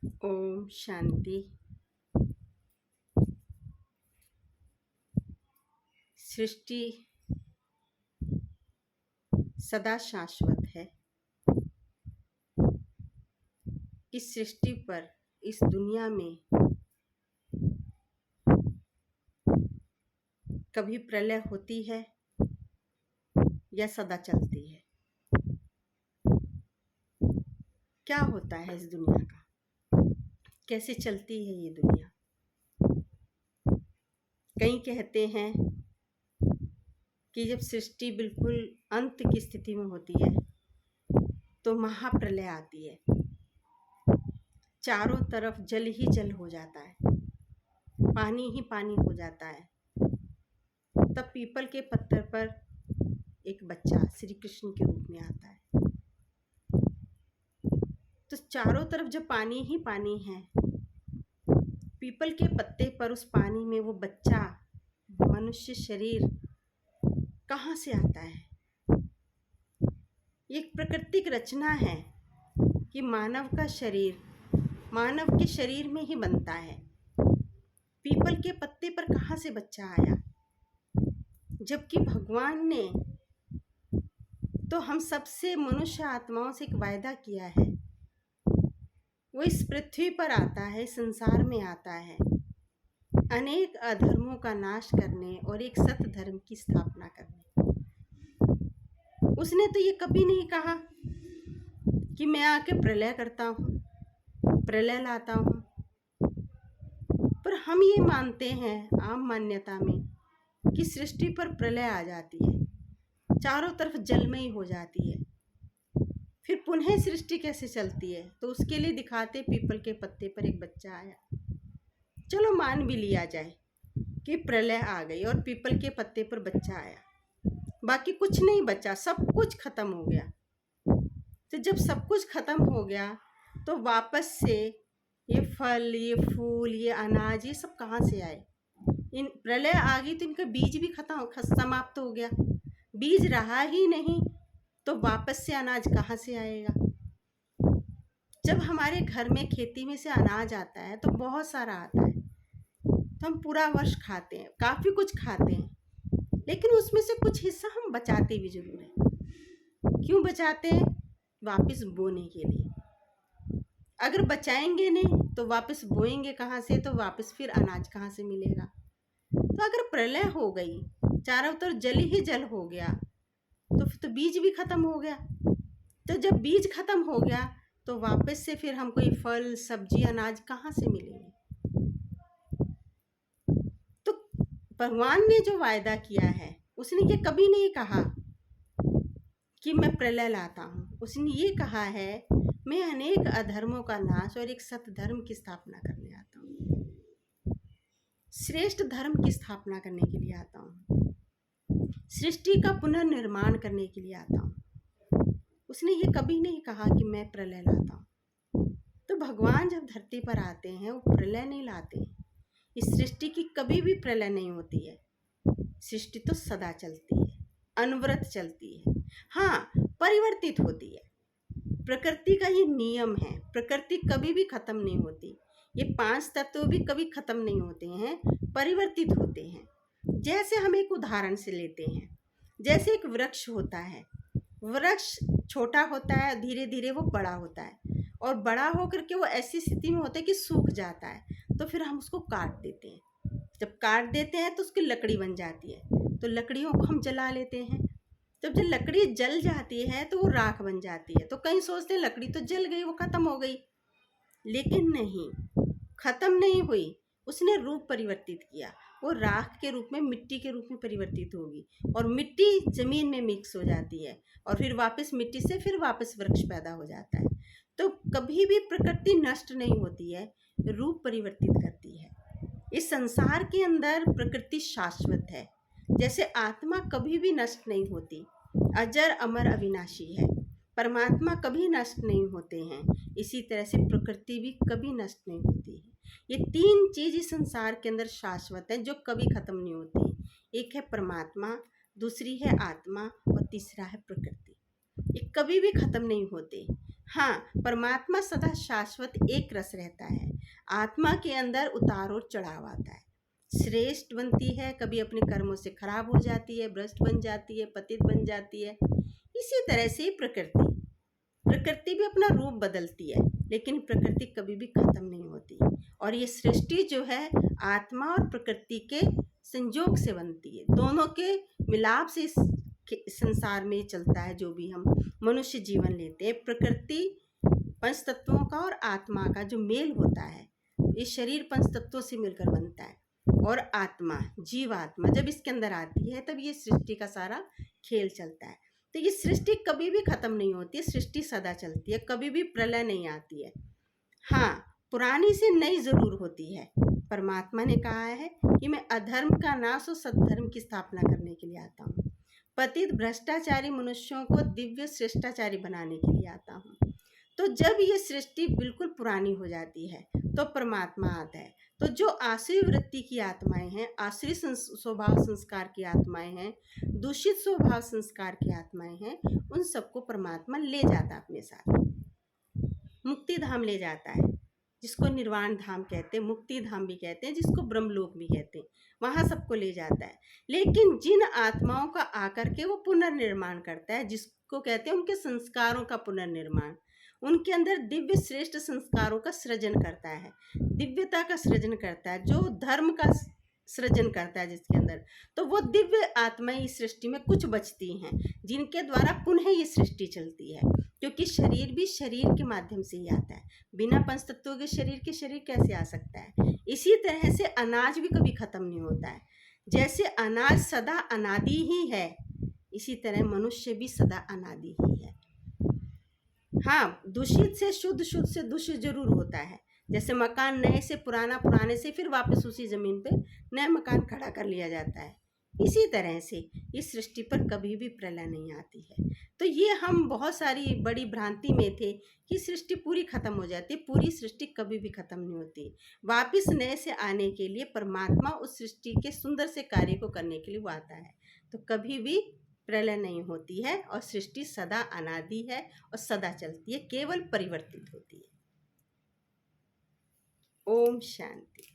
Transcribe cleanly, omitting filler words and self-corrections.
ओम शांति। सृष्टि सदा शाश्वत है। इस सृष्टि पर, इस दुनिया में कभी प्रलय होती है या सदा चलती है। क्या होता है इस दुनिया का, कैसे चलती है ये दुनिया। कई कहते हैं कि जब सृष्टि बिल्कुल अंत की स्थिति में होती है तो महाप्रलय आती है, चारों तरफ जल ही जल हो जाता है, पानी ही पानी हो जाता है। तब पीपल के पत्थर पर एक बच्चा श्री कृष्ण के रूप में आता है। तो चारों तरफ जब पानी ही पानी है, पीपल के पत्ते पर उस पानी में वो बच्चा मनुष्य शरीर कहाँ से आता है। ये एक प्राकृतिक रचना है कि मानव का शरीर मानव के शरीर में ही बनता है। पीपल के पत्ते पर कहाँ से बच्चा आया, जबकि भगवान ने तो हम सबसे मनुष्य आत्माओं से एक वायदा किया है। वो इस पृथ्वी पर आता है, संसार में आता है, अनेक अधर्मों का नाश करने और एक सत्य धर्म की स्थापना करने। उसने तो ये कभी नहीं कहा कि मैं आके प्रलय करता हूँ, प्रलय लाता हूँ। पर हम ये मानते हैं आम मान्यता में कि सृष्टि पर प्रलय आ जाती है, चारों तरफ जलमयी हो जाती है। फिर पुनः सृष्टि कैसे चलती है, तो उसके लिए दिखाते पीपल के पत्ते पर एक बच्चा आया। चलो मान भी लिया जाए कि प्रलय आ गई और पीपल के पत्ते पर बच्चा आया, बाकी कुछ नहीं बचा, सब कुछ खत्म हो गया। तो जब सब कुछ खत्म हो गया तो वापस से ये फल, ये फूल, ये अनाज, ये सब कहाँ से आए। इन प्रलय आ गई तो इनका बीज भी समाप्त हो गया। बीज रहा ही नहीं तो वापस से अनाज कहाँ से आएगा। जब हमारे घर में खेती में से अनाज आता है तो बहुत सारा आता है, तो हम पूरा वर्ष खाते हैं, काफ़ी कुछ खाते हैं, लेकिन उसमें से कुछ हिस्सा हम बचाते भी जरूर हैं। क्यों बचाते हैं? वापस बोने के लिए। अगर बचाएंगे नहीं तो वापस बोएंगे कहाँ से, तो वापस फिर अनाज कहाँ से मिलेगा। तो अगर प्रलय हो गई, चारों तरफ जल ही जल हो गया, तो फिर तो बीज भी खत्म हो गया। तो जब बीज खत्म हो गया तो वापस से फिर हमको ये फल, सब्जी, अनाज कहाँ से मिलेंगे। तो भगवान ने जो वायदा किया है, उसने ये कभी नहीं कहा कि मैं प्रलय लाता हूँ। उसने ये कहा है मैं अनेक अधर्मों का नाश और एक सत्य धर्म की स्थापना करने आता हूँ, श्रेष्ठ धर्म की स्थापना करने के लिए आता हूँ, सृष्टि का पुनर्निर्माण करने के लिए आता हूँ। उसने ये कभी नहीं कहा कि मैं प्रलय लाता हूँ। तो भगवान जब धरती पर आते हैं वो प्रलय नहीं लाते हैं। इस सृष्टि की कभी भी प्रलय नहीं होती है। सृष्टि तो सदा चलती है, अनवरत चलती है। हाँ, परिवर्तित होती है। प्रकृति का ये नियम है, प्रकृति कभी भी खत्म नहीं होती। ये 5 तत्व भी कभी खत्म नहीं होते हैं, परिवर्तित होते हैं। जैसे हम एक उदाहरण से लेते हैं, जैसे एक वृक्ष होता है, वृक्ष छोटा होता है, धीरे धीरे वो बड़ा होता है, और बड़ा होकर के वो ऐसी स्थिति में होता है कि सूख जाता है, तो फिर हम उसको काट देते हैं। जब काट देते हैं तो उसकी लकड़ी बन जाती है, तो लकड़ियों को हम जला लेते हैं। जब लकड़ी जल जाती है तो वो राख बन जाती है। तो कई सोचते हैं लकड़ी तो जल गई, वो खत्म हो गई, लेकिन नहीं, खत्म नहीं हुई। उसने रूप परिवर्तित किया, वो राख के रूप में, मिट्टी के रूप में परिवर्तित होगी, और मिट्टी जमीन में मिक्स हो जाती है, और फिर वापस मिट्टी से फिर वापस वृक्ष पैदा हो जाता है। तो कभी भी प्रकृति नष्ट नहीं होती है, रूप परिवर्तित करती है। इस संसार के अंदर प्रकृति शाश्वत है। जैसे आत्मा कभी भी नष्ट नहीं होती, अजर अमर अविनाशी है, परमात्मा कभी नष्ट नहीं होते हैं, इसी तरह से प्रकृति भी कभी नष्ट नहीं होती है। ये 3 चीज इस संसार के अंदर शाश्वत है, जो कभी खत्म नहीं होती। एक है परमात्मा, दूसरी है आत्मा, और तीसरा है प्रकृति। ये कभी भी खत्म नहीं होते। हाँ, परमात्मा सदा शाश्वत एक रस रहता है। आत्मा के अंदर उतार और चढ़ाव आता है, श्रेष्ठ बनती है, कभी अपने कर्मों से खराब हो जाती है, भ्रष्ट बन जाती है, पतित बन जाती है। इसी तरह से प्रकृति प्रकृति भी अपना रूप बदलती है, लेकिन प्रकृति कभी भी खत्म नहीं होती। और ये सृष्टि जो है आत्मा और प्रकृति के संयोग से बनती है, दोनों के मिलाप से इस संसार में चलता है। जो भी हम मनुष्य जीवन लेते हैं, प्रकृति पंच तत्वों का और आत्मा का जो मेल होता है, ये शरीर पंच तत्वों से मिलकर बनता है। और आत्मा, जीवात्मा जब इसके अंदर आती है तब ये सृष्टि का सारा खेल चलता है। तो ये सृष्टि कभी भी खत्म नहीं होती है, सृष्टि सदा चलती है, कभी भी प्रलय नहीं आती है। हाँ, पुरानी से नई जरूर होती है। परमात्मा ने कहा है कि मैं अधर्म का नाश और सद्धर्म की स्थापना करने के लिए आता हूँ। पतित भ्रष्टाचारी मनुष्यों को दिव्य श्रेष्ठाचारी बनाने के लिए आता हूँ। तो जब ये सृष्टि बिल्कुल पुरानी हो जाती है तो परमात्मा आता है। तो जो आसुरी वृत्ति की आत्माएं हैं, आसुरी स्वभाव संस्कार की आत्माएं हैं, दूषित स्वभाव संस्कार की आत्माएं हैं, उन सबको परमात्मा ले जाता है अपने साथ, मुक्ति धाम ले जाता है, जिसको निर्वाण धाम कहते हैं, मुक्ति धाम भी कहते हैं, जिसको ब्रह्मलोक भी कहते हैं, वहाँ सबको ले जाता है। लेकिन जिन आत्माओं का आकर के वो पुनर्निर्माण करता है, जिसको कहते हैं उनके संस्कारों का पुनर्निर्माण, उनके अंदर दिव्य श्रेष्ठ संस्कारों का सृजन करता है, दिव्यता का सृजन करता है, जो धर्म का सृजन करता है जिसके अंदर, तो वो दिव्य आत्माएं इस सृष्टि में कुछ बचती हैं, जिनके द्वारा पुनः ये सृष्टि चलती है। क्योंकि शरीर भी शरीर के माध्यम से ही आता है, बिना पंच तत्वों के शरीर कैसे आ सकता है। इसी तरह से अनाज भी कभी खत्म नहीं होता है, जैसे अनाज सदा अनादि ही है, इसी तरह मनुष्य भी सदा अनादि ही है। हाँ, दूषित से शुद्ध, शुद्ध से दूषित जरूर होता है। जैसे मकान नए से पुराना, पुराने से फिर वापस उसी जमीन पे नया मकान खड़ा कर लिया जाता है। इसी तरह से इस सृष्टि पर कभी भी प्रलय नहीं आती है। तो ये हम बहुत सारी बड़ी भ्रांति में थे कि सृष्टि पूरी खत्म हो जाती, पूरी सृष्टि कभी भी खत्म नहीं होती। वापस नए से आने के लिए परमात्मा उस सृष्टि के सुंदर से कार्य को करने के लिए वो आता है। तो कभी भी प्रलय नहीं होती है और सृष्टि सदा अनादि है और सदा चलती है, केवल परिवर्तित होती है। ओम शांति।